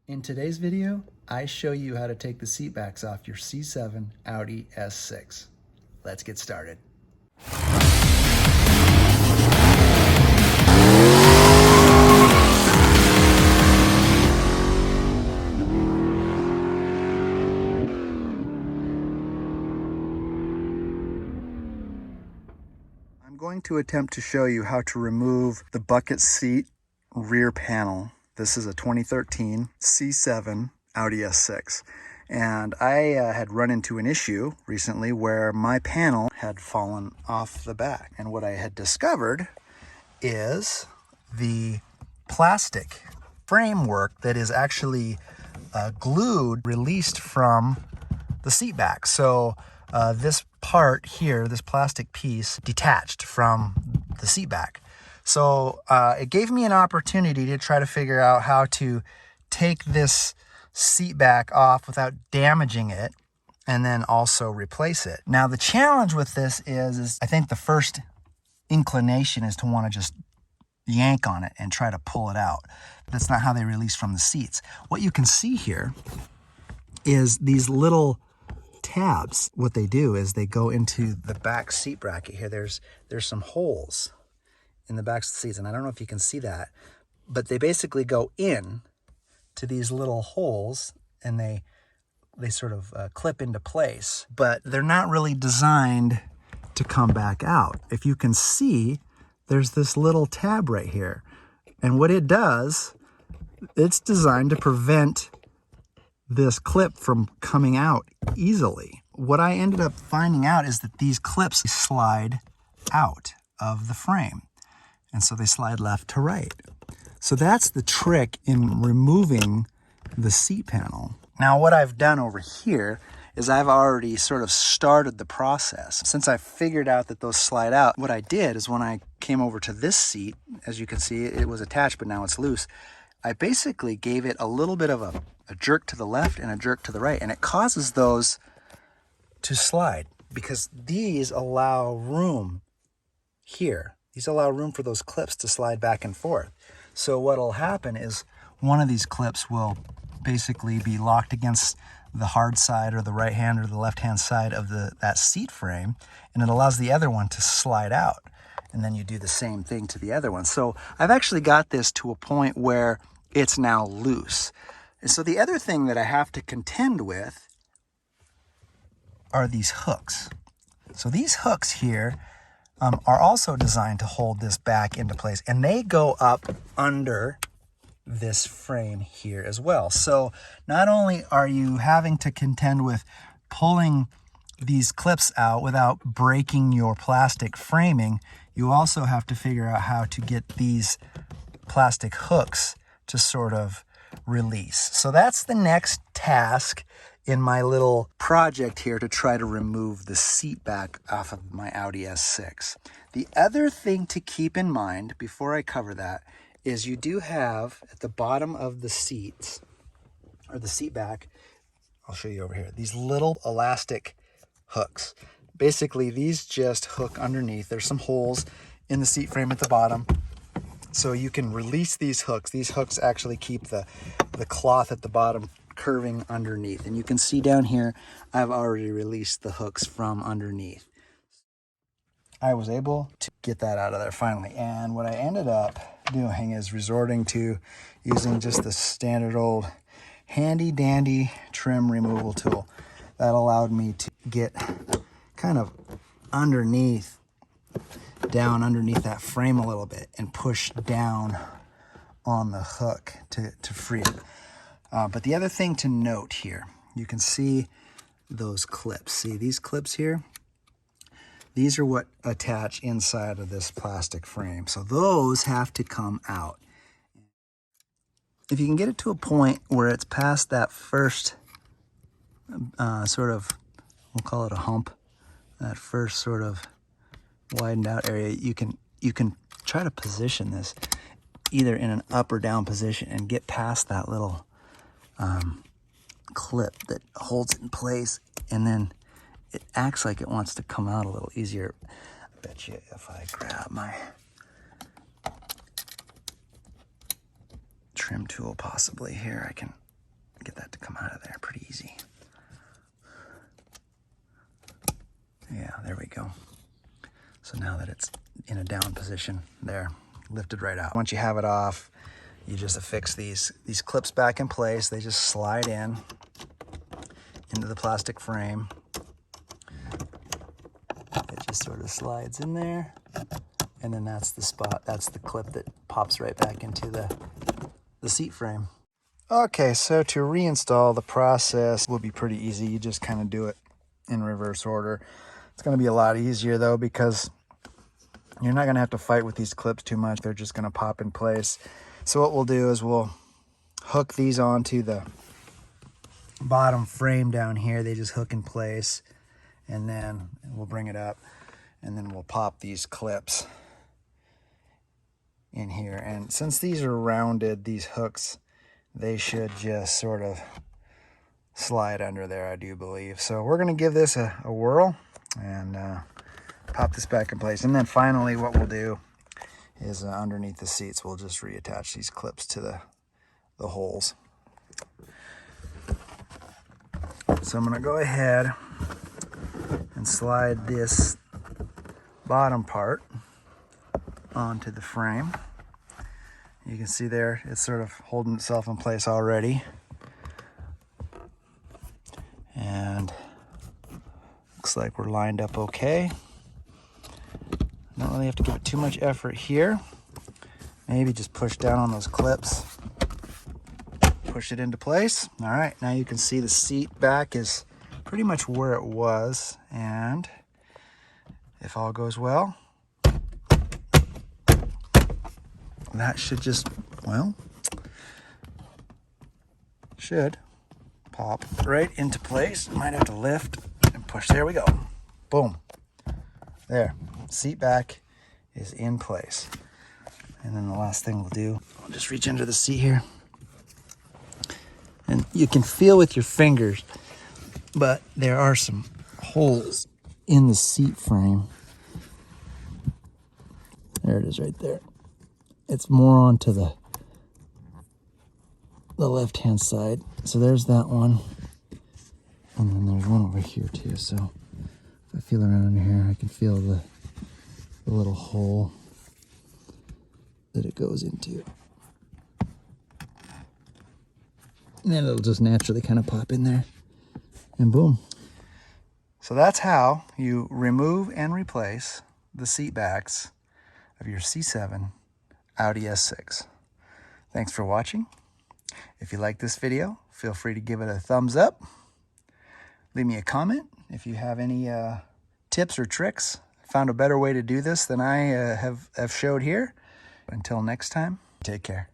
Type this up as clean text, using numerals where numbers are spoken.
In today's video, I show you how to take the seat backs off your C7 Audi S6. Let's get started. I'm going to attempt to show you how to remove the bucket seat rear panel. This is a 2013 C7 Audi S6. And I had run into an issue recently where my panel had fallen off the back. And what I had discovered is the plastic framework that is actually glued, released from the seat back. So this part here, this plastic piece, detached from the seat back. So it gave me an opportunity to try to figure out how to take this seat back off without damaging it and then also replace it. Now the challenge with this is I think the first inclination is to want to just yank on it and try to pull it out. That's not how they release from the seats. What you can see here is these little tabs. What they do is they go into the back seat bracket here. There's some holes in the back of the seats, and I don't know if you can see that, but they basically go in to these little holes and they sort of clip into place, but they're not really designed to come back out. If you can see, there's this little tab right here, and what it does, it's designed to prevent this clip from coming out easily. What I ended up finding out is that these clips slide out of the frame. And so they slide left to right. So that's the trick in removing the seat panel. Now what I've done over here is I've already sort of started the process. Since I figured out that those slide out, what I did is when I came over to this seat, as you can see, it was attached, but now it's loose. I basically gave it a little bit of a jerk to the left and a jerk to the right, and it causes those to slide because these allow room here. These allow room for those clips to slide back and forth. So what'll happen is one of these clips will basically be locked against the hard side or the right hand or the left hand side of that seat frame, and it allows the other one to slide out. And then you do the same thing to the other one. So I've actually got this to a point where it's now loose. And so the other thing that I have to contend with are these hooks. So these hooks here are also designed to hold this back into place, and they go up under this frame here as well. So not only are you having to contend with pulling these clips out without breaking your plastic framing, you also have to figure out how to get these plastic hooks to sort of release. So that's the next task in my little project here, to try to remove the seat back off of my Audi S6. The other thing to keep in mind before I cover that is you do have at the bottom of the seats, or the seat back, I'll show you over here, these little elastic hooks. Basically, these just hook underneath. There's some holes in the seat frame at the bottom, so you can release these hooks. These hooks actually keep the cloth at the bottom curving underneath. And you can see down here, I've already released the hooks from underneath. I was able to get that out of there finally. And what I ended up doing is resorting to using just the standard old handy dandy trim removal tool. That allowed me to get kind of underneath, down underneath that frame a little bit and push down on the hook to free it. But the other thing to note here, you can see those clips. See these clips here? These are what attach inside of this plastic frame. So those have to come out. If you can get it to a point where it's past that first sort of, we'll call it a hump, that first sort of widened out area, you can try to position this either in an up or down position and get past that little clip that holds it in place, and then it acts like it wants to come out a little easier. I bet you if I grab my trim tool possibly here, I can get that to come out of there pretty easy. Yeah, there we go. So now that it's in a down position, there, lifted right out. Once you have it off, you just affix these clips back in place. They just slide in into the plastic frame. It just sort of slides in there, and then that's the spot, that's the clip that pops right back into the seat frame. Okay, so to reinstall, the process will be pretty easy. You just kind of do it in reverse order. It's going to be a lot easier though, because you're not going to have to fight with these clips too much. They're just going to pop in place. So what we'll do is we'll hook these onto the bottom frame down here. They just hook in place, and then we'll bring it up, and then we'll pop these clips in here. And since these are rounded, these hooks, they should just sort of slide under there, I do believe. So we're going to give this a whirl and pop this back in place. And then finally what we'll do is underneath the seats, we'll just reattach these clips to the holes. So I'm going to go ahead and slide this bottom part onto the frame. You can see there, it's sort of holding itself in place already. And looks like we're lined up okay. Don't really have to give it too much effort here. Maybe just push down on those clips. Push it into place. All right, now you can see the seat back is pretty much where it was. And if all goes well, that should just, well, should pop right into place. Might have to lift and push. There we go. Boom. There. Seat back is in place. And then the last thing we'll do, I'll just reach under the seat here. And you can feel with your fingers, but there are some holes in the seat frame. There it is right there. It's more onto the left-hand side. So there's that one. And then there's one over here too. So if I feel around here, I can feel the little hole that it goes into. And then it'll just naturally kind of pop in there. And boom. So that's how you remove and replace the seat backs of your C7 Audi S6. Thanks for watching. If you like this video, feel free to give it a thumbs up. Leave me a comment if you have any tips or tricks. Found a better way to do this than I have showed here. Until next time, take care.